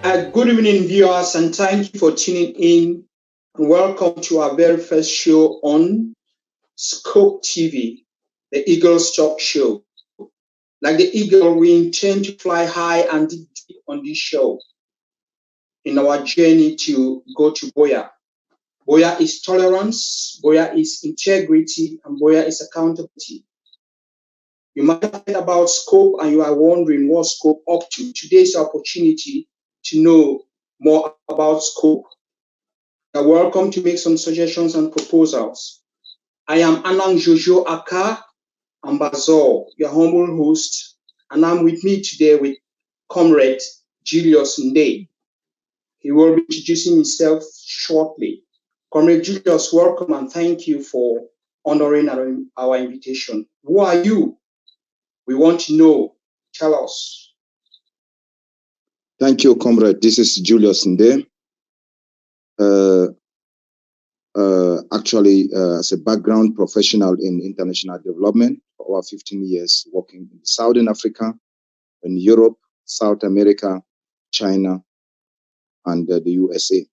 Good evening, viewers, and thank you for tuning in. And welcome to our very first show on Scope TV, the Eagle's Talk Show. Like the eagle, we intend to fly high and dig deep on this show in our journey to go to Boya. Boya is tolerance, Boya is integrity, and Boya is accountability. You might have heard about Scope and you are wondering what Scope up to. Today's opportunity to know more about Scope. You're welcome to make some suggestions and proposals. I am Anang Jojo Aka Ambazor, your humble host, and I'm with me today with Comrade Julius Nde. He will be introducing himself shortly. Comrade Julius, welcome and thank you for honoring our invitation. Who are you? We want to know. Tell us. Thank you, Comrade. This is Julius Nde. Actually, as a background professional in international development for over 15 years, working in Southern Africa, in Europe, South America, China, and the USA.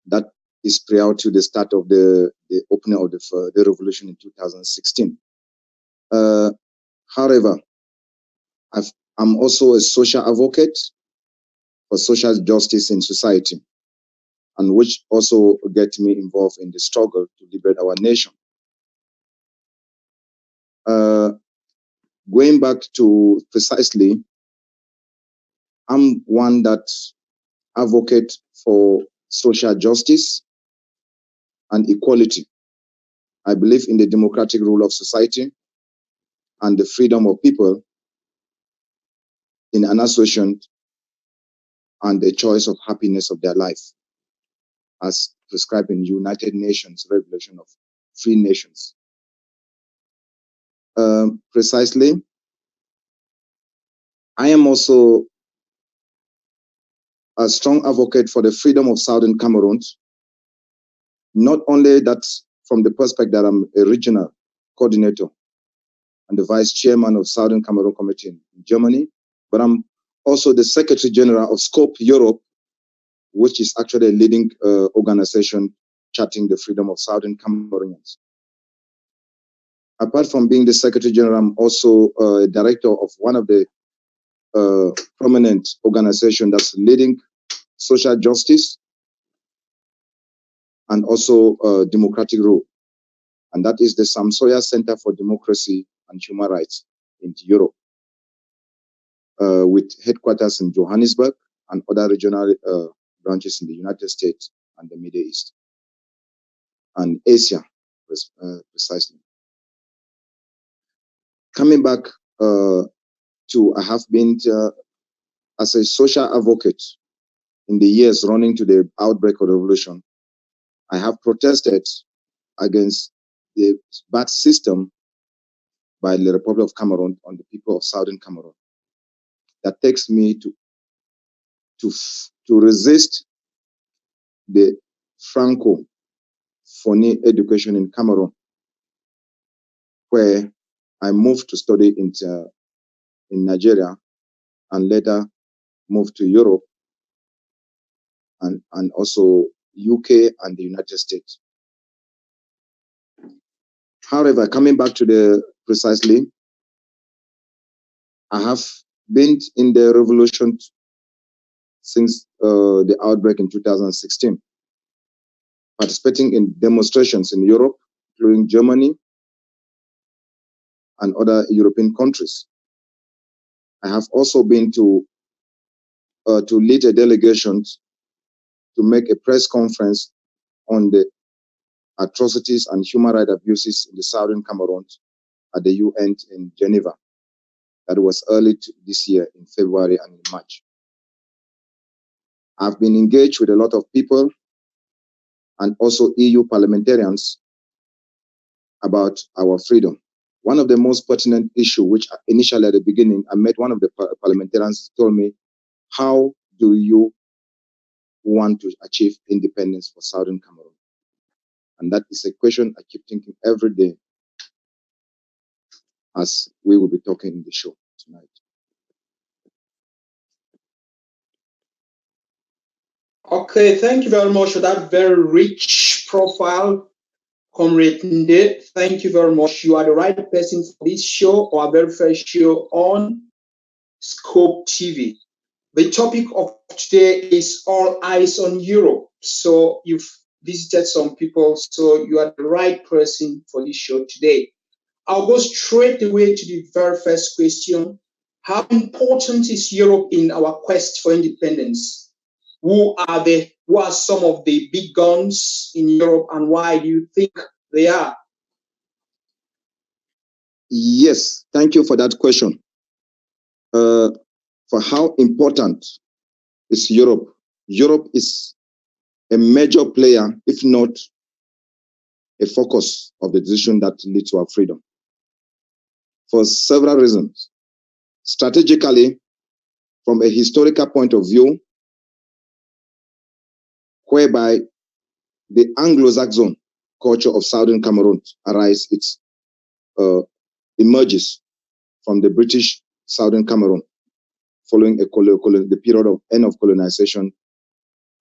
That is prior to the start of the opening of the revolution in 2016. However, I'm also a social advocate for social justice in society, and which also get me involved in the struggle to liberate our nation. Going back to precisely, I'm one that advocate for social justice and equality. I believe in the democratic rule of society and the freedom of people in an association and the choice of happiness of their life, as prescribed in United Nations Regulation of Free Nations. Precisely, I am also a strong advocate for the freedom of Southern Cameroon. Not only that from the perspective that I'm a regional coordinator and the vice chairman of Southern Cameroon Committee in Germany, but I'm also the Secretary General of Scope Europe, which is actually a leading organization charting the freedom of Southern Cameroonians. Apart from being the Secretary General, I'm also a director of one of the prominent organizations that's leading social justice and also democratic rule. And that is the Samsoya Center for Democracy and Human Rights in Europe, with headquarters in Johannesburg and other regional branches in the United States and the Middle East and Asia, precisely. Coming back to, I have been as a social advocate in the years running to the outbreak of the revolution. I have protested against the bad system by the Republic of Cameroon on the people of Southern Cameroon. That takes me to resist the Francophone education in Cameroon, where I moved to study in Nigeria and later moved to Europe and also UK and the United States. However, coming back to the precisely, I have been in the revolution since the outbreak in 2016, participating in demonstrations in Europe, including Germany and other European countries. I have also been to lead a delegation to make a press conference on the atrocities and human rights abuses in the Southern Cameroon at the UN in Geneva. That was early this year in February and in March. I've been engaged with a lot of people and also EU parliamentarians about our freedom. One of the most pertinent issues, which initially at the beginning, I met one of the parliamentarians told me, how do you want to achieve independence for Southern Cameroon? And that is a question I keep thinking every day as we will be talking in the show tonight. Okay, thank you very much for that very rich profile, Comrade Nde. Thank you very much. You are the right person for this show, our very first show on Scope TV. The topic of today is all eyes on Europe. So you've visited some people, so you are the right person for this show today. I'll go straight away to the very first question. How important is Europe in our quest for independence? Who are some of the big guns in Europe, and why do you think they are? Yes, thank you for that question. For how important is Europe? Europe is a major player, if not a focus of the decision that leads to our freedom, for several reasons. Strategically, from a historical point of view, whereby the Anglo-Saxon culture of Southern Cameroon emerges from the British Southern Cameroon following the period of end of colonization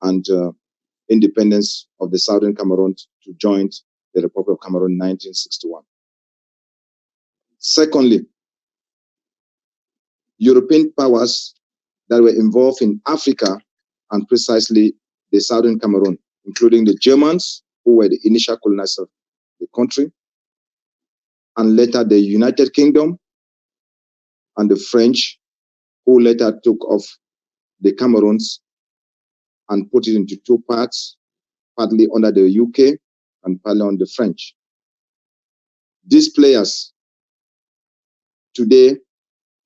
and independence of the Southern Cameroon to join the Republic of Cameroon in 1961. Secondly, European powers that were involved in Africa and precisely the Southern Cameroon, including the Germans, who were the initial colonizers of the country, and later the United Kingdom and the French, who later took off the Cameroons and put it into two parts, partly under the UK and partly on the French. These players today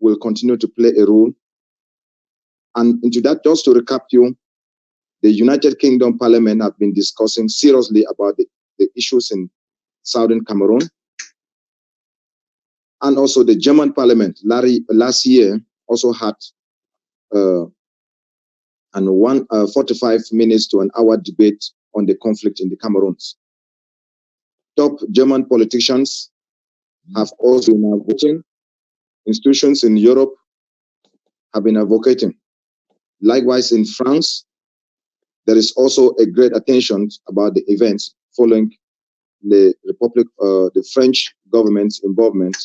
will continue to play a role. And into that, just to recap you, the United Kingdom Parliament have been discussing seriously about the issues in Southern Cameroon. And also the German Parliament last year also had 45 minutes to an hour debate on the conflict in the Cameroons. Top German politicians have also been advocating. Institutions in Europe have been advocating. Likewise, in France, there is also a great attention about the events following the French government's involvement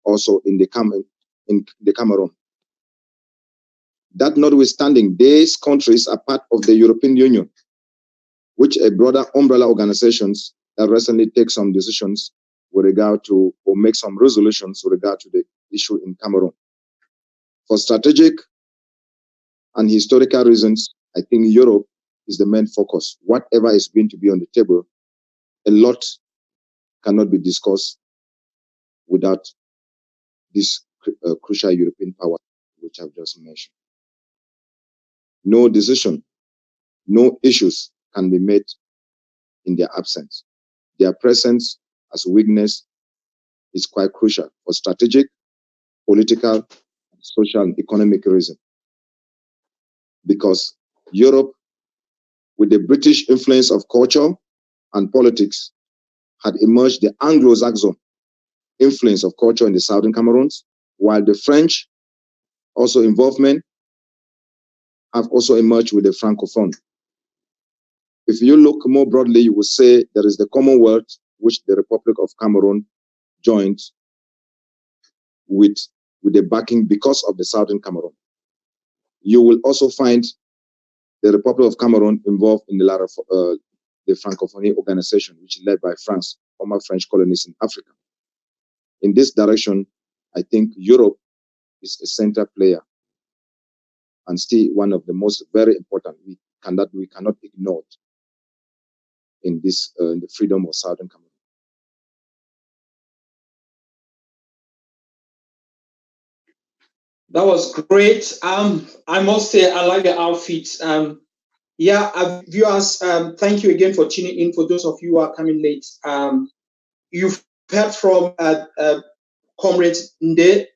also in the Cameroon. That notwithstanding, these countries are part of the European Union, which a broader umbrella organizations that recently take some decisions with regard to, or make some resolutions with regard to the issue in Cameroon. For strategic and historical reasons, I think Europe is the main focus. Whatever is going to be on the table, a lot cannot be discussed without this crucial European power, which I've just mentioned. No decision, no issues can be made in their absence. Their presence as weakness is quite crucial for strategic, political, social, and economic reasons. Because Europe, with the British influence of culture and politics, had emerged the Anglo-Saxon influence of culture in the Southern Cameroons, while the French also involvement have also emerged with the Francophone. If you look more broadly, you will say there is the Commonwealth, which the Republic of Cameroon joined with the backing because of the Southern Cameroon. You will also find the Republic of Cameroon involved in the Francophonie organization, which is led by France, former French colonies in Africa. In this direction, I think Europe is a central player and still one of the most very important we cannot ignore in this in the freedom of Southern Cameroon. That was great. I must say I like the outfit. Viewers, thank you again for tuning in. For those of you who are coming late, you've heard from Comrade Nde.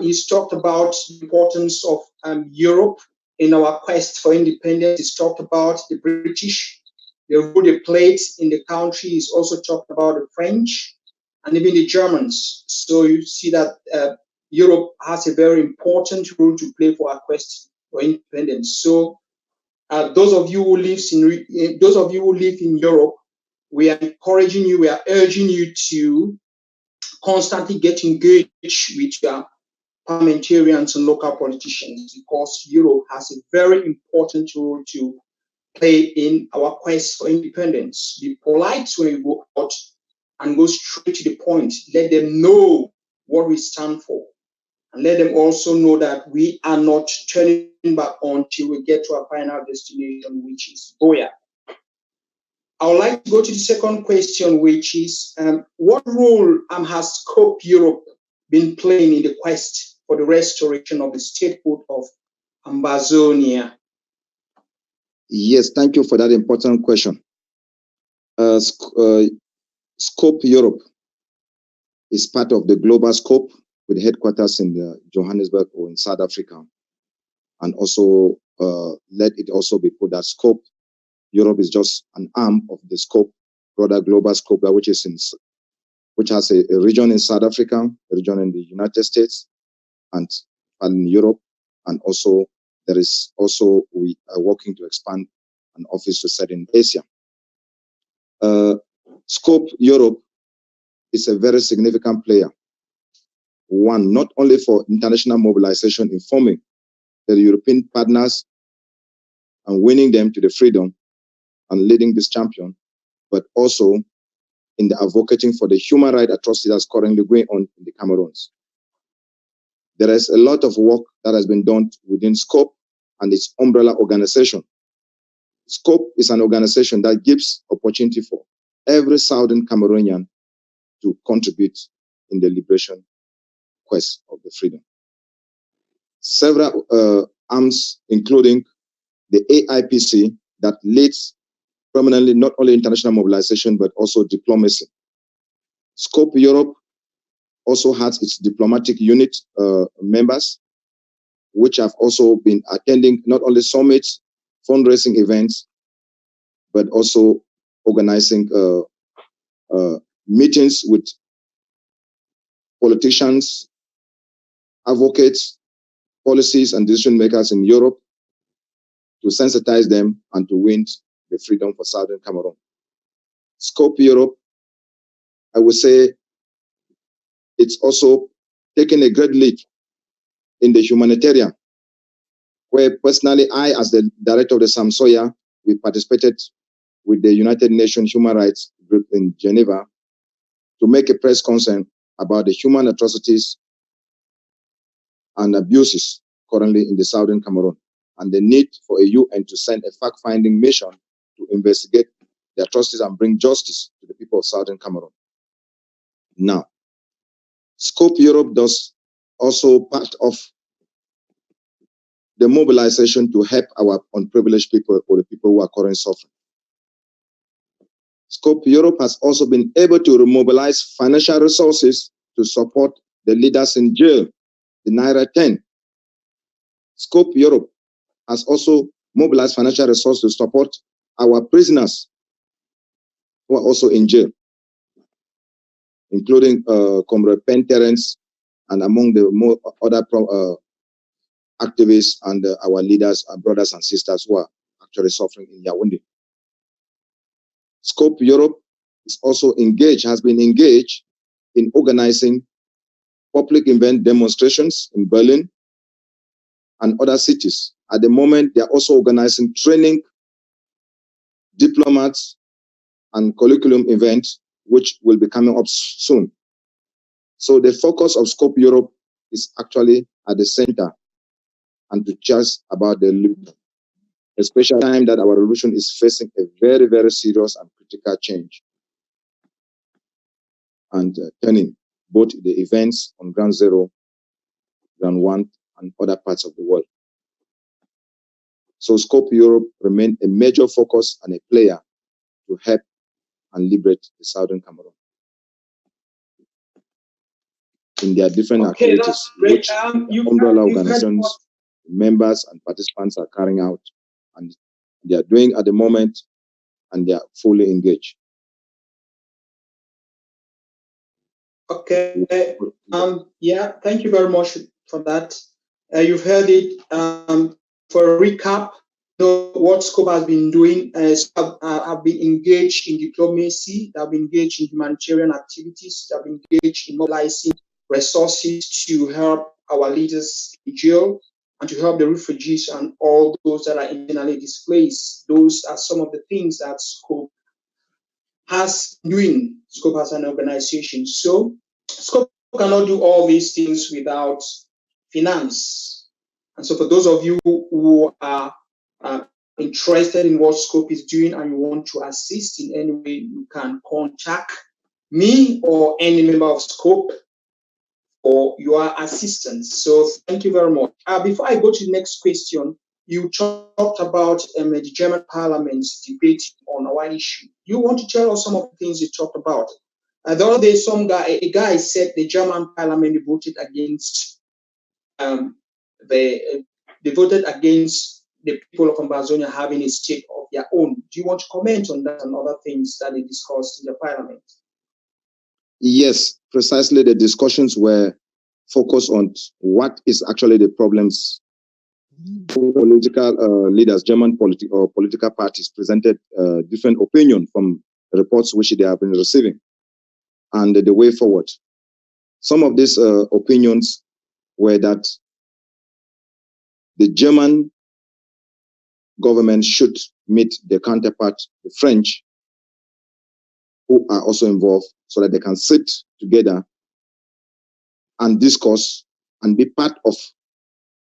He's talked about the importance of Europe in our quest for independence. He's talked about the British, the role they played in the country. He's also talked about the French and even the Germans. So you see that Europe has a very important role to play for our quest for independence. So Those of you who live in Europe, we are encouraging you, we are urging you to constantly get engaged with your parliamentarians and local politicians, because Europe has a very important role to play in our quest for independence. Be polite when you go out and go straight to the point. Let them know what we stand for. And let them also know that we are not turning back until we get to our final destination, which is Goya. I would like to go to the second question, which is what role has Scope Europe been playing in the quest for the restoration of the statehood of Amazonia? Yes, thank you for that important question. Scope Europe is part of the global scope with headquarters in Johannesburg or in South Africa. And also, let it also be put that Scope Europe is just an arm of the scope, broader global scope, which has a region in South Africa, a region in the United States, and in Europe, and also we are working to expand an office to set in Asia. Scope Europe is a very significant player. One, not only for international mobilization, informing the European partners and winning them to the freedom and leading this champion, but also in the advocating for the human rights atrocities that's currently going on in the Cameroons. There is a lot of work that has been done within Scope and its umbrella organization. Scope is an organization that gives opportunity for every Southern Cameroonian to contribute in the liberation quest of the freedom. Several arms, including the AIPC, that leads prominently not only international mobilization, but also diplomacy. Scope Europe also has its diplomatic unit members, which have also been attending not only summits, fundraising events, but also organizing meetings with politicians, advocates, policies, and decision makers in Europe to sensitize them and to win the freedom for Southern Cameroon. Scope Europe, I would say, it's also taken a great lead in the humanitarian, where personally I, as the director of the Samsoya, we participated with the United Nations Human Rights Group in Geneva to make a press concern about the human atrocities and abuses currently in the Southern Cameroon, and the need for a UN to send a fact-finding mission to investigate the atrocities and bring justice to the people of Southern Cameroon. Now, Scope Europe does also part of the mobilization to help our unprivileged people or the people who are currently suffering. Scope Europe has also been able to mobilize financial resources to support the leaders in jail, the Naira 10. Scope Europe has also mobilized financial resources to support our prisoners who are also in jail, including Comrade Pen Terence and among the more other activists and our leaders, our brothers and sisters who are actually suffering in Yaoundé. Scope Europe is also has been engaged in organizing public event demonstrations in Berlin and other cities. At the moment, they are also organizing training diplomats and curriculum events, which will be coming up soon. So the focus of Scope Europe is actually at the center and to just about the especially time that our revolution is facing a very, very serious and critical change and turning both the events on Ground Zero, Ground One, and other parts of the world. So Scope Europe remains a major focus and a player to help and liberate the Southern Cameroon in their different activities, which umbrella organizations, members, and participants are carrying out, and they are doing at the moment, and they are fully engaged. Okay. Yeah, thank you very much for that. You've heard it. For a recap, know what Scope has been doing. Scope have been engaged in diplomacy, they have been engaged in humanitarian activities, they have been engaged in mobilizing resources to help our leaders in jail and to help the refugees and all those that are internally displaced. Those are some of the things that Scope has doing. Scope as an organization. So Scope cannot do all these things without finance. And so for those of you who are interested in what Scope is doing and you want to assist in any way, you can contact me or any member of Scope for your assistance. So thank you very much. Before I go to the next question, you talked about the German Parliament debating on our issue. You want to tell us some of the things you talked about? The other day, a guy said the German Parliament voted against they voted against the people of Amazonia having a state of their own. Do you want to comment on that and other things that they discussed in the Parliament? Yes, precisely. The discussions were focused on what is actually the problems. Political leaders, German political parties presented different opinion from reports which they have been receiving and the way forward. Some of these opinions were that the German government should meet their counterpart, the French, who are also involved, so that they can sit together and discuss and be part of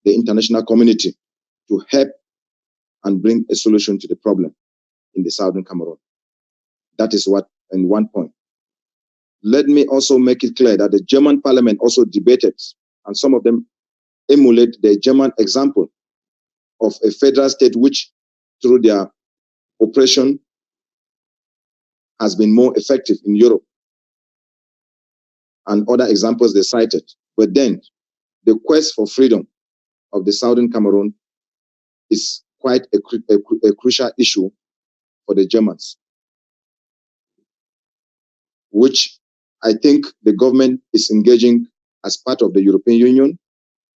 the international community to help and bring a solution to the problem in the southern Cameroon. That is what, in one point. Let me also make it clear that the German parliament also debated, and some of them emulate the German example of a federal state which, through their operation, has been more effective in Europe, and other examples they cited. But then, the quest for freedom of the southern Cameroon is quite a crucial issue for the Germans, which I think the government is engaging as part of the European Union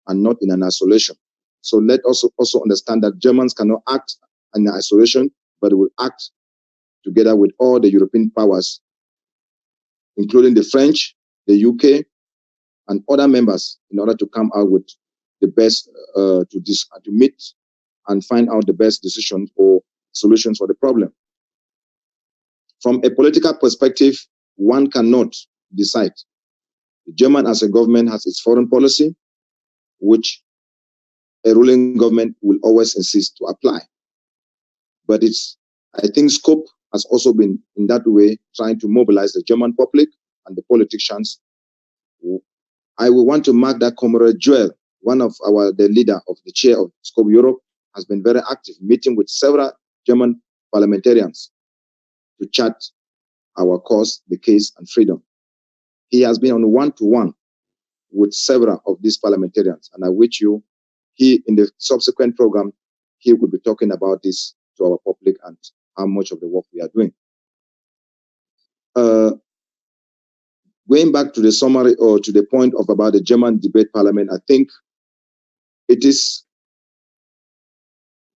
and not in an isolation. So let us also understand that Germans cannot act in isolation, but will act together with all the European powers, including the French, the UK, and other members, in order to come out with the best, to meet and find out the best decisions or solutions for the problem. From a political perspective, one cannot decide. The German as a government has its foreign policy, which a ruling government will always insist to apply. But I think Scope has also been, in that way, trying to mobilize the German public and the politicians. I will want to mark that Comrade Joel, one of the leader of the chair of Scope Europe, has been very active, meeting with several German parliamentarians to chat our cause, the case, and freedom. He has been on one-to-one with several of these parliamentarians, and I wish you, in the subsequent program, he will be talking about this to our public and how much of the work we are doing. Going back to the summary or to the point of about the German debate parliament, I think it is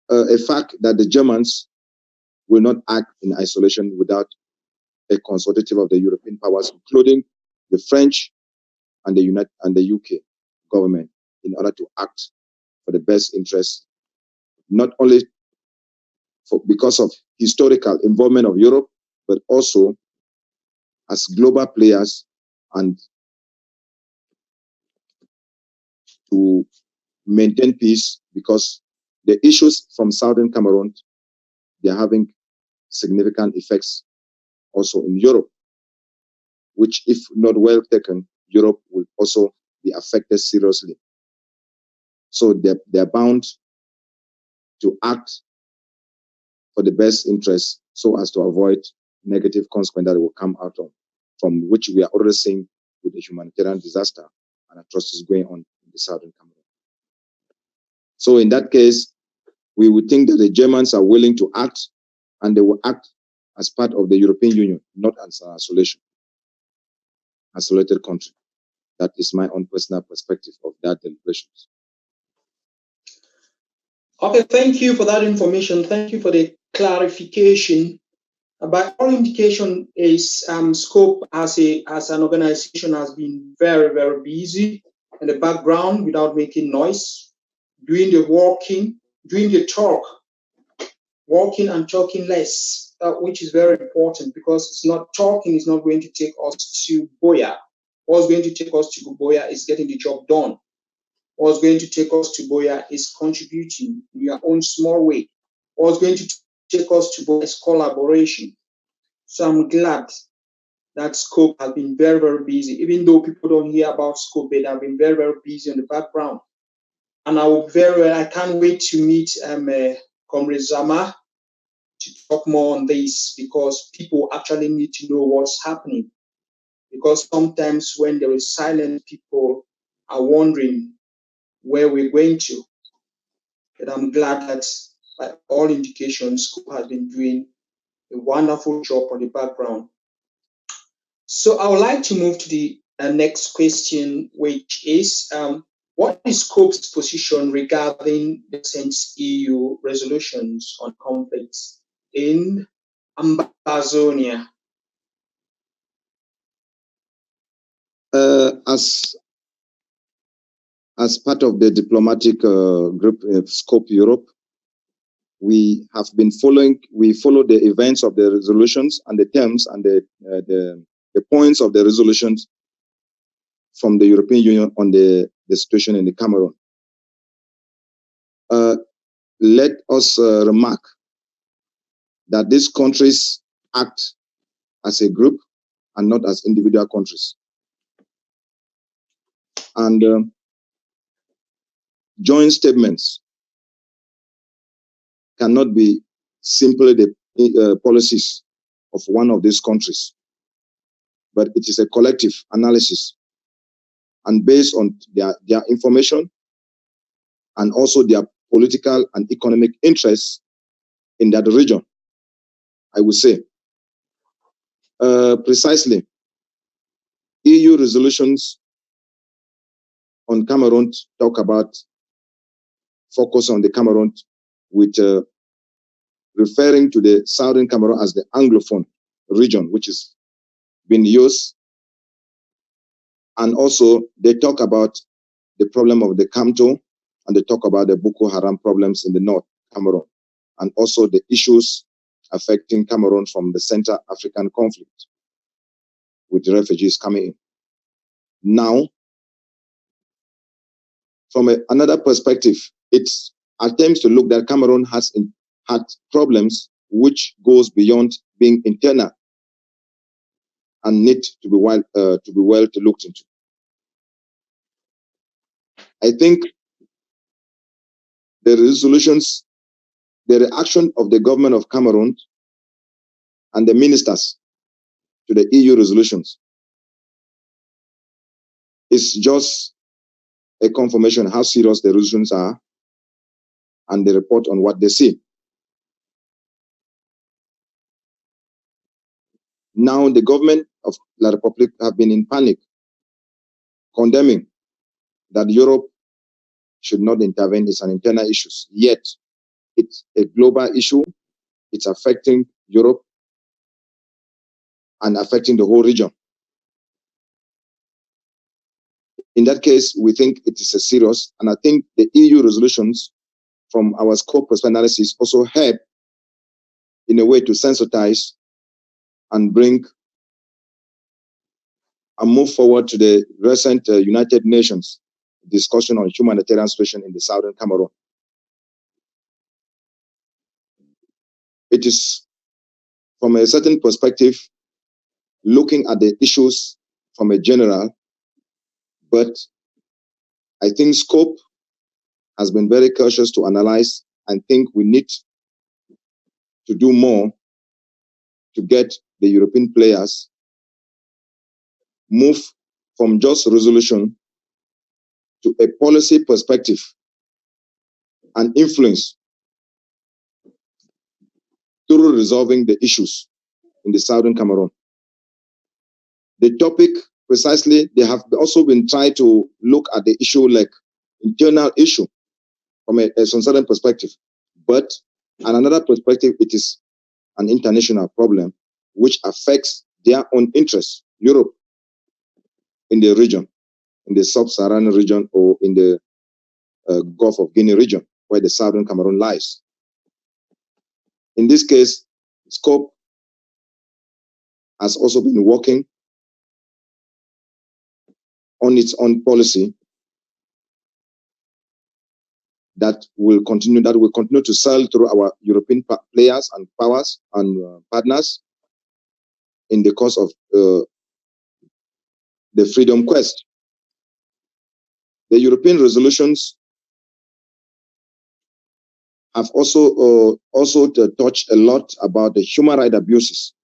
a fact that the Germans will not act in isolation without a consultative of the European powers, including the French and the UK government, in order to act for the best interest, not only because of historical involvement of Europe, but also as global players, and to maintain peace, because the issues from southern Cameroon, they are having significant effects also in Europe, which, if not well taken, Europe will also be affected seriously. So they're bound to act for the best interest so as to avoid negative consequences that will come out from which we are already seeing with the humanitarian disaster and atrocities going on in the southern Cameroon. So in that case, we would think that the Germans are willing to act, and they will act as part of the European Union, not as an isolated country. That is my own personal perspective of that deliberations. Okay, thank you for that information. Thank you for the clarification. By all indication, is Scope as an organization has been very, very busy in the background without making noise, doing the walking, doing the talk, walking and talking less, which is very important because it's not talking is not going to take us to Boya. What's going to take us to Boya is getting the job done. What's going to take us to Boya is contributing in your own small way. What's going to take us to Boya is collaboration. So I'm glad that Scope has been very, very busy. Even though people don't hear about Scope, they have been very, very busy in the background. And I can't wait to meet Comrade Zama to talk more on this because people actually need to know what's happening. Because sometimes when there is silence, people are wondering where we're going to. And I'm glad that by all indications, Scoop has been doing a wonderful job on the background. So I would like to move to the next question, which is what is Scope's position regarding the recent EU resolutions on conflicts in Amazonia? As part of the diplomatic group Scope Europe, we follow the events of the resolutions and the terms and the points of the resolutions from the European Union on the situation in the Cameroon. Let us remark that these countries act as a group and not as individual countries. And joint statements cannot be simply the policies of one of these countries, but it is a collective analysis and based on their information and also their political and economic interests in that region, I would say. Precisely, EU resolutions on Cameroon talk about focus on the Cameroon with referring to the southern Cameroon as the Anglophone region, which is being used. And also they talk about the problem of the Kamto, and they talk about the Boko Haram problems in the north Cameroon, and also the issues affecting Cameroon from the Central African conflict with the refugees coming in. Now, from another perspective, it attempts to look that Cameroon has had problems which goes beyond being internal and need to be well looked into. I think the resolutions, the reaction of the government of Cameroon and the ministers to the EU resolutions is just a confirmation how serious the resolutions are and the report on what they see. Now the government of La Republic have been in panic, condemning that Europe should not intervene. It's an internal issue. Yet it's a global issue. It's affecting Europe and affecting the whole region. In that case, we think it is a serious, and I think the EU resolutions from our scope analysis also help in a way to sensitize and bring and move forward to the recent United Nations discussion on humanitarian situation in the southern Cameroon. It is, from a certain perspective, looking at the issues from a general, but I think Scope has been very cautious to analyze and think we need to do more to get the European players move from just resolution to a policy perspective and influence through resolving the issues in the southern Cameroon. The topic, precisely, they have also been trying to look at the issue like internal issue from a certain perspective. But on another perspective, it is an international problem which affects their own interests, Europe, in the region, in the sub-Saharan region, or in the Gulf of Guinea region, where the southern Cameroon lies. In this case, SCOPE has also been working on its own policy that will continue to sell through our European players and powers and partners in the course of the freedom quest. The European resolutions have also touched a lot about the human rights abuses,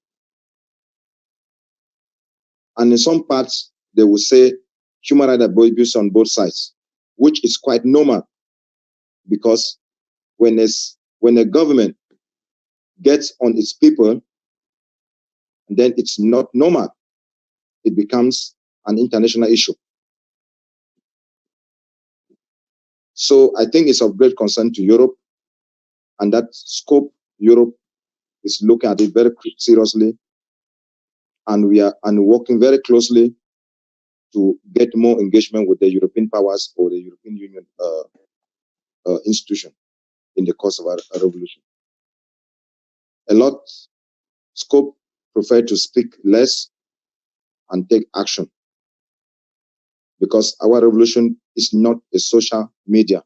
and in some parts they will say human rights abuse on both sides, which is quite normal, because when a government gets on its people, then it's not normal. It becomes an international issue. So I think it's of great concern to Europe, and that SCOPE Europe is looking at it very seriously, and we are working very closely to get more engagement with the European powers or the European Union institution in the course of our revolution. A lot SCOPE prefer to speak less and take action, because our revolution is not a social media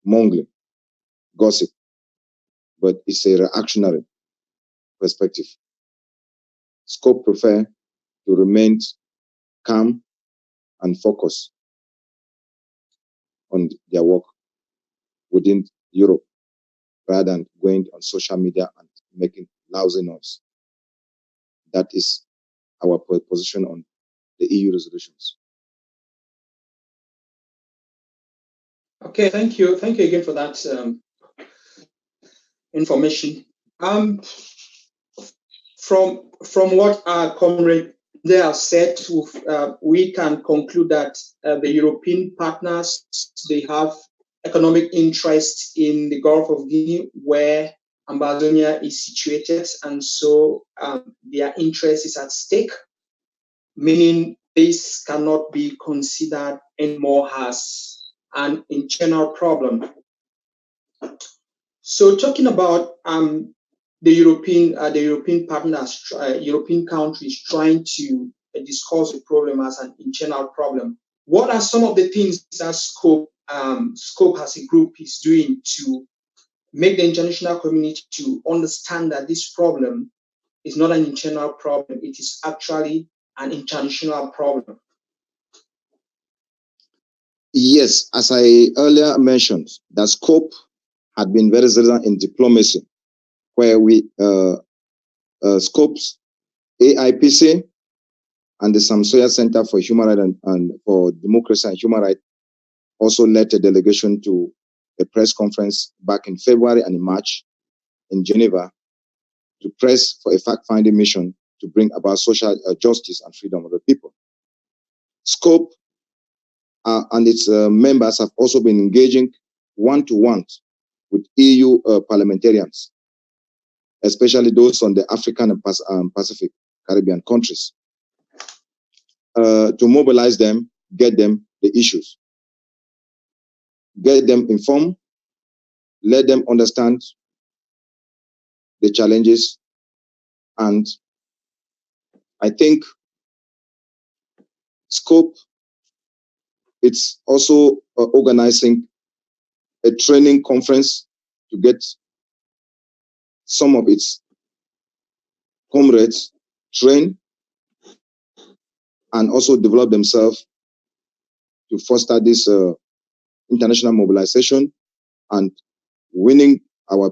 mongling gossip, but it's a reactionary perspective. SCOPE prefer to remain calm and focus on their work within Europe, rather than going on social media and making lousy noise. That is our position on the EU resolutions. Okay, thank you. Thank you again for that information. From what our comrade they have said, we can conclude that the European partners, they have economic interest in the Gulf of Guinea, where Ambazonia is situated, and so their interest is at stake, meaning this cannot be considered anymore as an internal problem. So talking about the European partners, European countries trying to discuss the problem as an internal problem. What are some of the things that SCOPE as a group is doing to make the international community to understand that this problem is not an internal problem, it is actually an international problem? Yes, as I earlier mentioned, that SCOPE had been very resilient in diplomacy, where we SCOPE's AIPC and the Samsoya Center for Human Rights and for Democracy and Human Rights also led a delegation to a press conference back in February and in March in Geneva to press for a fact-finding mission to bring about social justice and freedom of the people. SCOPE and its members have also been engaging one-to-one with EU parliamentarians, especially those on the African and Pacific Caribbean countries, to mobilize them, get them the issues, get them informed, let them understand the challenges. And I think SCOPE, it's also organizing a training conference to get some of its comrades trained and also develop themselves to foster this international mobilization and winning our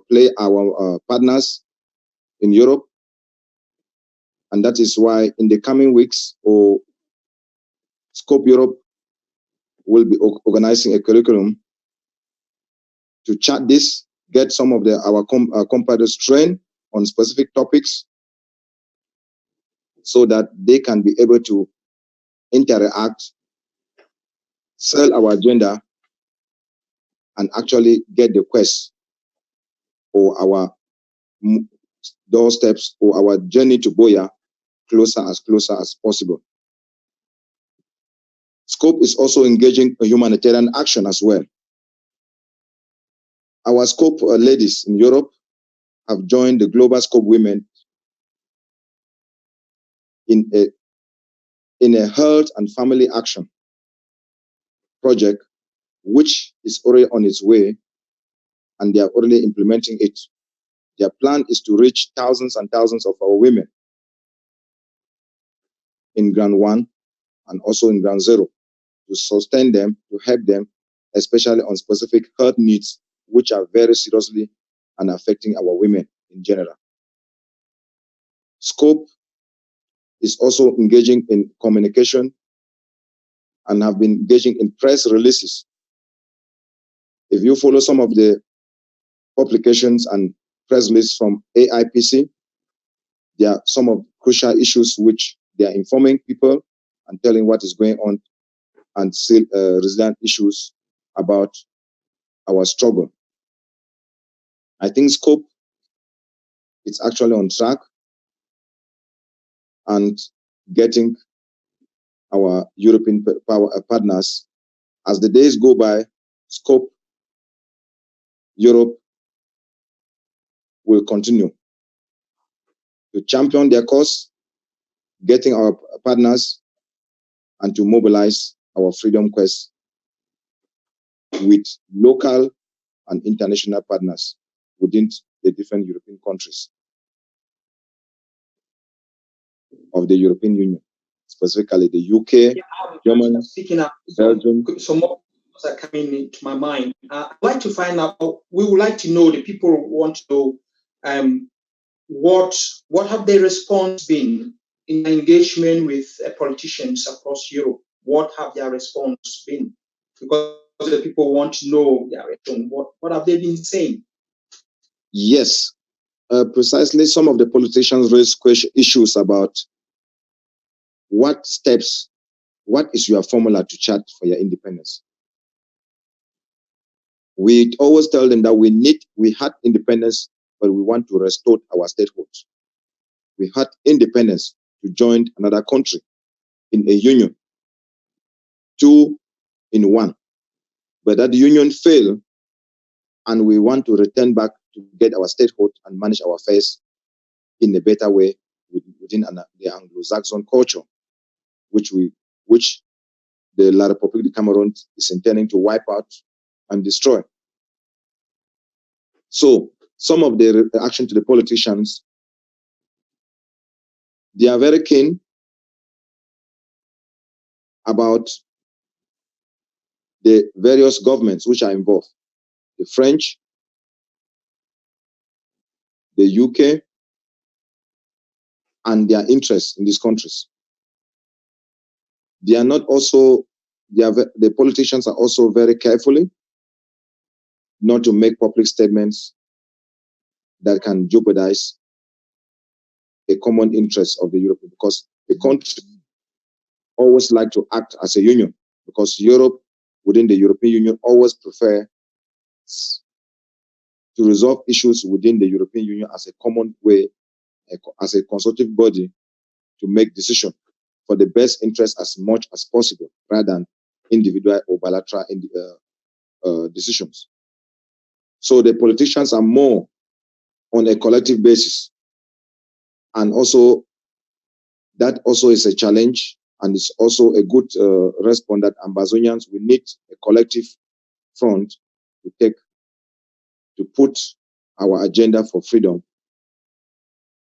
partners in Europe. And that is why in the coming weeks, SCOPE Europe will be organizing a curriculum to chat this, get some of our compadres trained on specific topics so that they can be able to interact, sell our agenda, and actually get the quest or our doorsteps or our journey to Boya closer as possible. Scope is also engaging in humanitarian action as well. Our Scope ladies in Europe have joined the Global Scope Women in a health and family action project, which is already on its way, and they are already implementing it. Their plan is to reach thousands and thousands of our women in Ground 1 and also in Ground 0 to sustain them, to help them, especially on specific health needs, which are very seriously and affecting our women in general. Scope is also engaging in communication and have been engaging in press releases. If you follow some of the publications and press releases from AIPC, there are some of crucial issues which they are informing people and telling what is going on, and still resilient issues about our struggle. I think Scope is actually on track and getting our European partners. As the days go by, Scope Europe will continue to champion their cause, getting our partners, and to mobilize our freedom quest with local and international partners within the different European countries of the European Union, specifically the UK, Germany, Belgium. Some more are coming into my mind. I'd like to find out, we would like to know, the people want to know what have their response been in engagement with politicians across Europe? What have their response been? Because the people want to know their response. What have they been saying? Yes, precisely. Some of the politicians raise issues about what is your formula to chart for your independence? We always tell them that we had independence, but we want to restore our statehood. We had independence to join another country in a union, 2 in 1. But that union failed, and we want to return back to get our statehood and manage our affairs in a better way within the Anglo-Saxon culture, which the La République de Cameroon is intending to wipe out and destroy. So some of the reaction to the politicians, they are very keen about the various governments which are involved, the French, the UK, and their interests in these countries. They are not also, the politicians are also very carefully not to make public statements that can jeopardize the common interests of the Europe, because the country always like to act as a union, because Europe, within the European Union, always prefer to resolve issues within the European Union as a common way, as a consultative body, to make decisions for the best interest as much as possible, rather than individual or bilateral decisions. So the politicians are more on a collective basis, and also that also is a challenge, and it's also a good response that Ambazonians, we need a collective front to put our agenda for freedom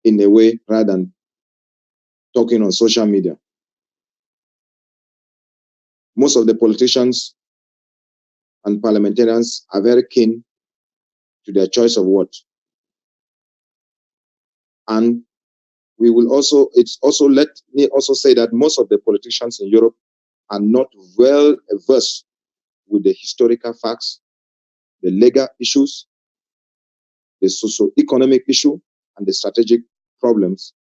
in a way, rather than talking on social media. Most of the politicians and parliamentarians are very keen to their choice of word. And we will also, let me also say that most of the politicians in Europe are not well versed with the historical facts, the legal issues, the socio-economic issue, and the strategic problems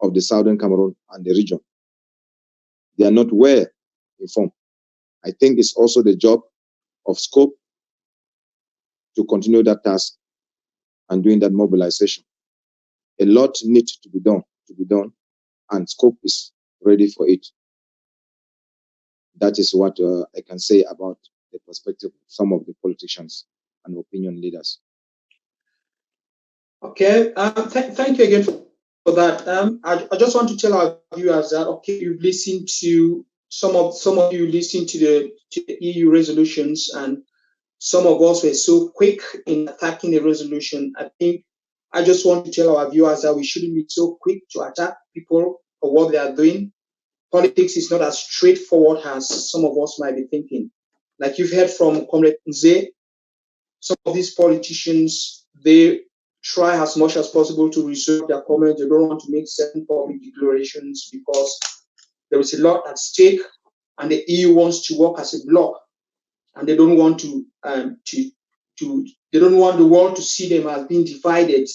of the Southern Cameroon and the region. They are not well informed. I think it's also the job of Scope to continue that task and doing that mobilization. A lot needs to be done, and Scope is ready for it. That is what I can say about the perspective of some of the politicians and opinion leaders. Okay, thank you again for that. I just want to tell our viewers that okay, you've listened to some of you listened to the EU resolutions, and some of us were so quick in attacking the resolution. I think I just want to tell our viewers that we shouldn't be so quick to attack people for what they are doing. Politics is not as straightforward as some of us might be thinking. Like you've heard from Comrade Nze, some of these politicians, they try as much as possible to reserve their comments. They don't want to make certain public declarations because there is a lot at stake, and the EU wants to work as a bloc, and they don't want they don't want the world to see them as being divided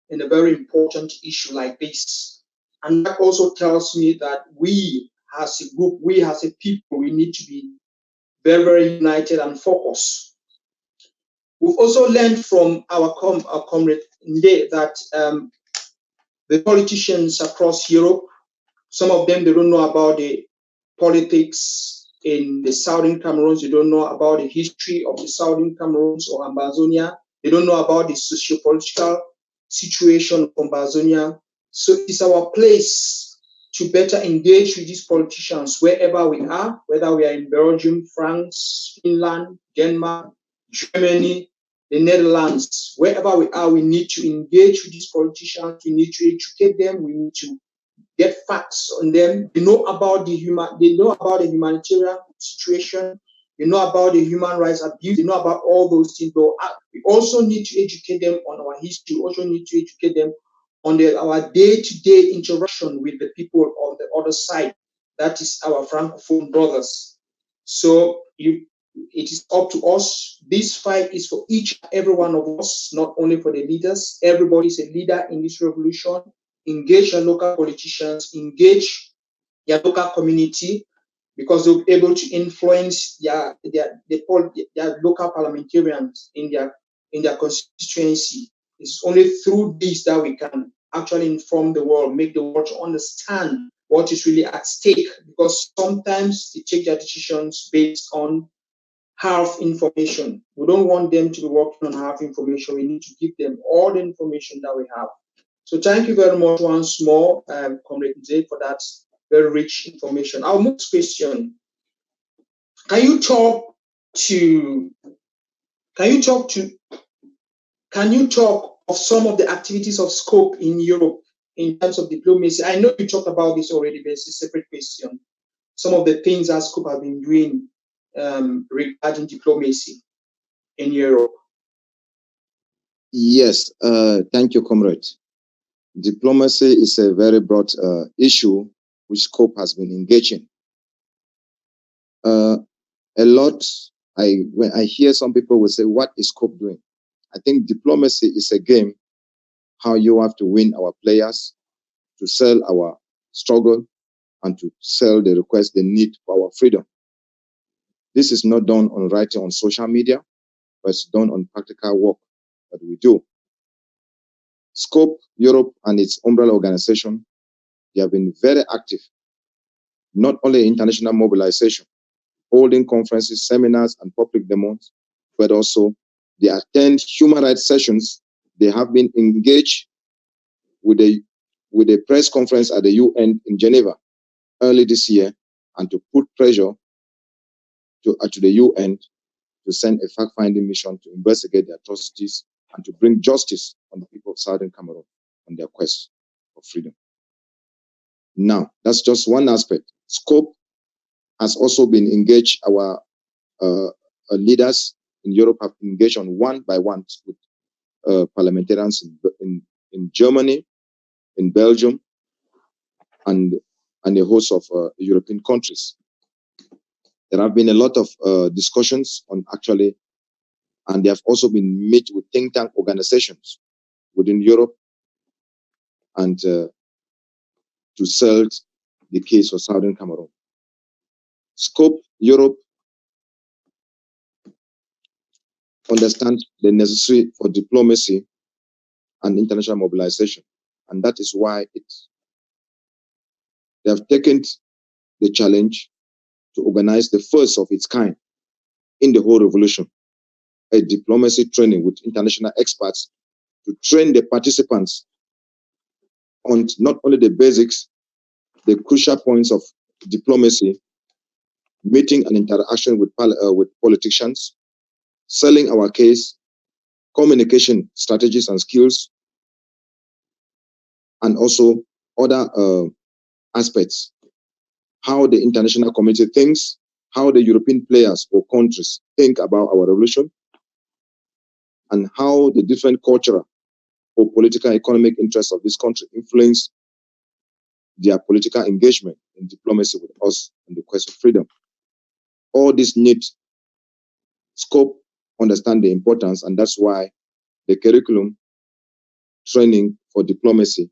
in a very important issue like this. And that also tells me that we as a group, we as a people, we need to be very, very united and focused. We've also learned from our comrade Nde that the politicians across Europe, some of them, they don't know about the politics in the southern Cameroons. They don't know about the history of the southern Cameroons or Ambazonia. They don't know about the socio-political situation of Ambazonia. So it's our place to better engage with these politicians wherever we are, whether we are in Belgium, France, Finland, Denmark, Germany, the Netherlands, wherever we are, we need to engage with these politicians. We need to educate them. We need to get facts on them. They know about the humanitarian situation. They know about the human rights abuse. They know about all those things. But we also need to educate them on our history. We also need to educate them on our day-to-day interaction with the people on the other side. That is our Francophone brothers. So it is up to us. This fight is for each and every one of us, not only for the leaders. Everybody is a leader in this revolution. Engage your local politicians, engage your local community, because they'll be able to influence their local parliamentarians in their constituency. It's only through this that we can actually inform the world, make the world to understand what is really at stake, because sometimes they take their decisions based on half information. We don't want them to be working on half information. We need to give them all the information that we have. So thank you very much once more, Comrade Nze, for that very rich information. Our next question: Can you talk of some of the activities of Scope in Europe in terms of diplomacy? I know you talked about this already, but it's a separate question. Some of the things that Scope have been doing regarding diplomacy in Europe. Yes, thank you, comrade. Diplomacy is a very broad issue which Scope has been engaging. A lot, when I hear some people will say, what is Scope doing? I think diplomacy is a game, how you have to win our players, to sell our struggle, and to sell the request, the need for our freedom. This is not done on writing on social media, but it's done on practical work that we do. Scope Europe and its umbrella organization, they have been very active, not only international mobilization, holding conferences, seminars, and public demos, but also they attend human rights sessions. They have been engaged with a press conference at the UN in Geneva early this year, and to put pressure to the UN to send a fact-finding mission to investigate the atrocities and to bring justice on the people of Southern Cameroon on their quest for freedom. Now, that's just one aspect. Scope has also been engaged. Our leaders in Europe have engaged on one by one with parliamentarians in Germany, in Belgium, and a host of European countries. There have been a lot of discussions on actually, and they have also been met with think tank organizations within Europe, and to sell the case for Southern Cameroon. Scope Europe understand the necessary for diplomacy and international mobilization. And that is why they have taken the challenge to organize the first of its kind in the whole revolution, a diplomacy training with international experts to train the participants on not only the basics, the crucial points of diplomacy, meeting and interaction with politicians, selling our case, communication strategies and skills, and also other aspects, how the international community thinks, how the European players or countries think about our revolution, and how the different cultural or political economic interests of this country influence their political engagement in diplomacy with us in the quest for freedom. All this need scope, understand the importance, and that's why the curriculum training for diplomacy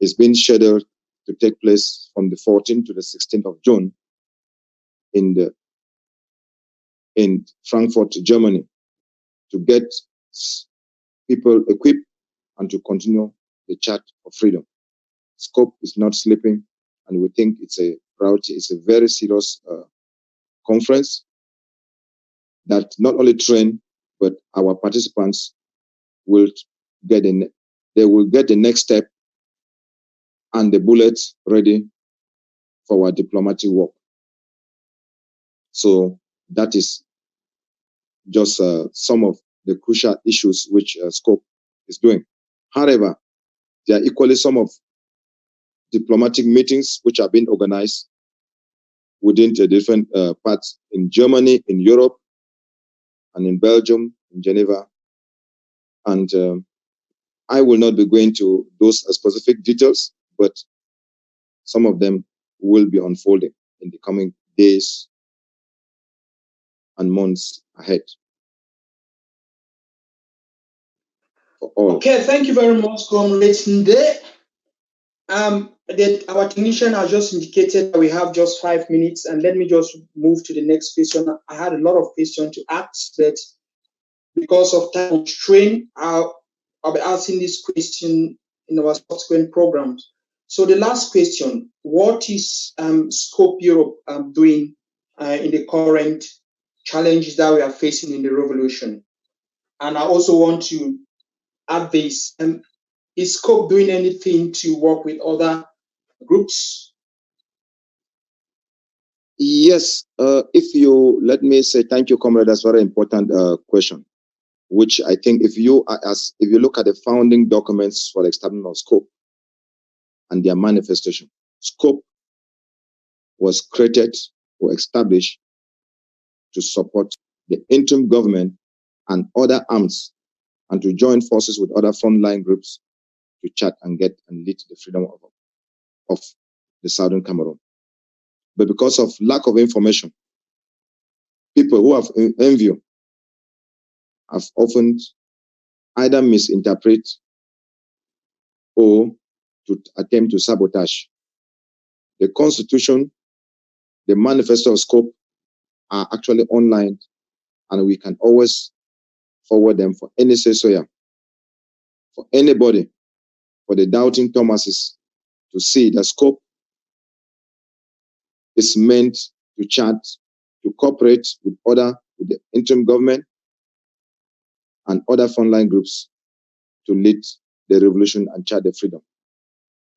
is being scheduled to take place from the 14th to the 16th of June in Frankfurt, Germany, to get people equipped and to continue the chat for freedom. Scope is not sleeping, and we think it's a priority. It's a very serious conference that not only train, but our participants will get they will get the next step and the bullets ready for our diplomatic work. So that is just some of the crucial issues which Scope is doing. However, there are equally some of diplomatic meetings which are being organized within the different parts in Germany, in Europe, and in Belgium, in Geneva. And I will not be going to those specific details, but some of them will be unfolding in the coming days and months ahead. For all. Okay, thank you very much, Comrade Nde. Our technician has just indicated that we have just 5 minutes, and let me just move to the next question. I had a lot of questions to ask, but because of time constraint, I'll be asking this question in our subsequent programs. So the last question: what is Scope Europe doing in the current challenges that we are facing in the revolution? And I also want to add this: is Scope doing anything to work with other groups? Yes, if you let me say thank you, comrade. That's a very important question, which I think if you look at the founding documents for the establishment of Scope and their manifestation, Scope was created or established to support the interim government and other arms, and to join forces with other frontline groups to chat and get and lead the freedom of the Southern Cameroon. But because of lack of information, people who have envy have often either misinterpret or to attempt to sabotage. The Constitution, the Manifesto of Scope are actually online, and we can always forward them for any say-so, for anybody, for the doubting Thomases to see that Scope is meant to chat, to cooperate with the interim government and other frontline groups to lead the revolution and chart the freedom.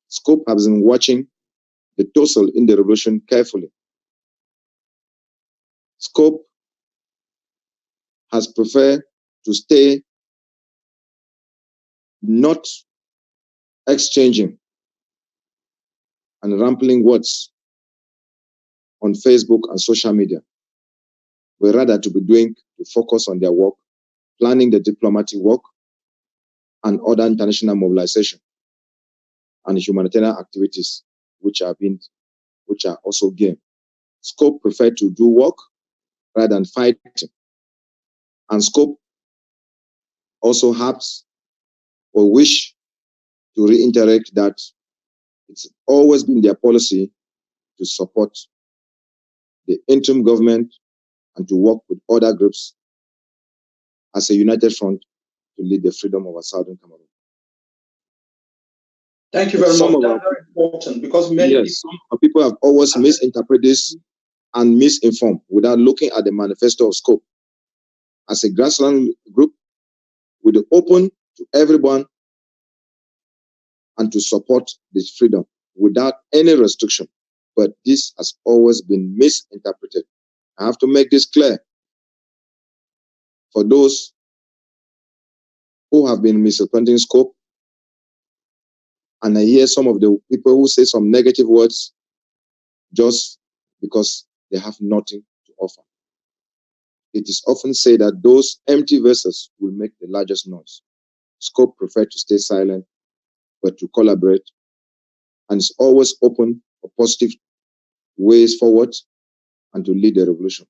Scope has been watching the tussle in the revolution carefully. Scope has preferred to stay not exchanging and rambling words on Facebook and social media, but rather to focus on their work, planning the diplomatic work and other international mobilization and humanitarian activities which are also gained. Scope prefer to do work rather than fighting. And Scope also helps or wish to reiterate that it's always been their policy to support the interim government and to work with other groups as a united front to lead the freedom of our southern Cameroon. Thank you very much. That's very important because many people have always misinterpreted this and misinformed without looking at the manifesto of Scope. As a grassland group, we are open to everyone and to support this freedom without any restriction. But this has always been misinterpreted. I have to make this clear for those who have been misinterpreting Scope. And I hear some of the people who say some negative words just because they have nothing to offer. It is often said that those empty vessels will make the largest noise. Scope prefer to stay silent, but to collaborate, and is always open for positive ways forward and to lead the revolution.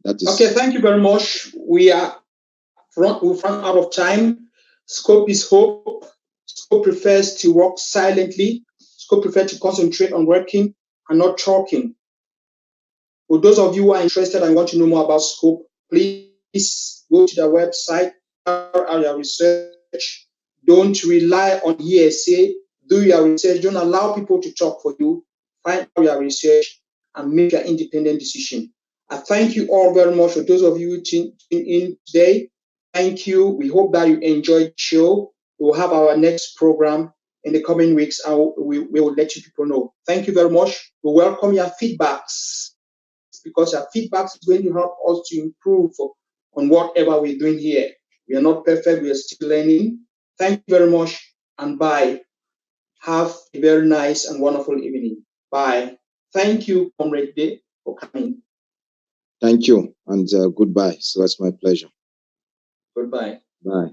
That is okay. Thank you very much. We've run out of time. Scope is hope. Scope prefers to work silently. Scope prefers to concentrate on working and not talking. For those of you who are interested and want to know more about Scope, please go to their website, carry your research. Don't rely on hearsay. Do your research. Don't allow people to talk for you. Find out your research and make your independent decision. I thank you all very much for those of you who tuned in today. Thank you. We hope that you enjoyed the show. We will have our next program in the coming weeks, and we will let you people know. Thank you very much. We welcome your feedbacks, because your feedback is going to help us to improve on whatever we're doing here. We are not perfect. We are still learning. Thank you very much, and bye. Have a very nice and wonderful evening. Bye. Thank you, Comrade Day, for coming. Thank you, and goodbye. So that's my pleasure. Goodbye. Bye.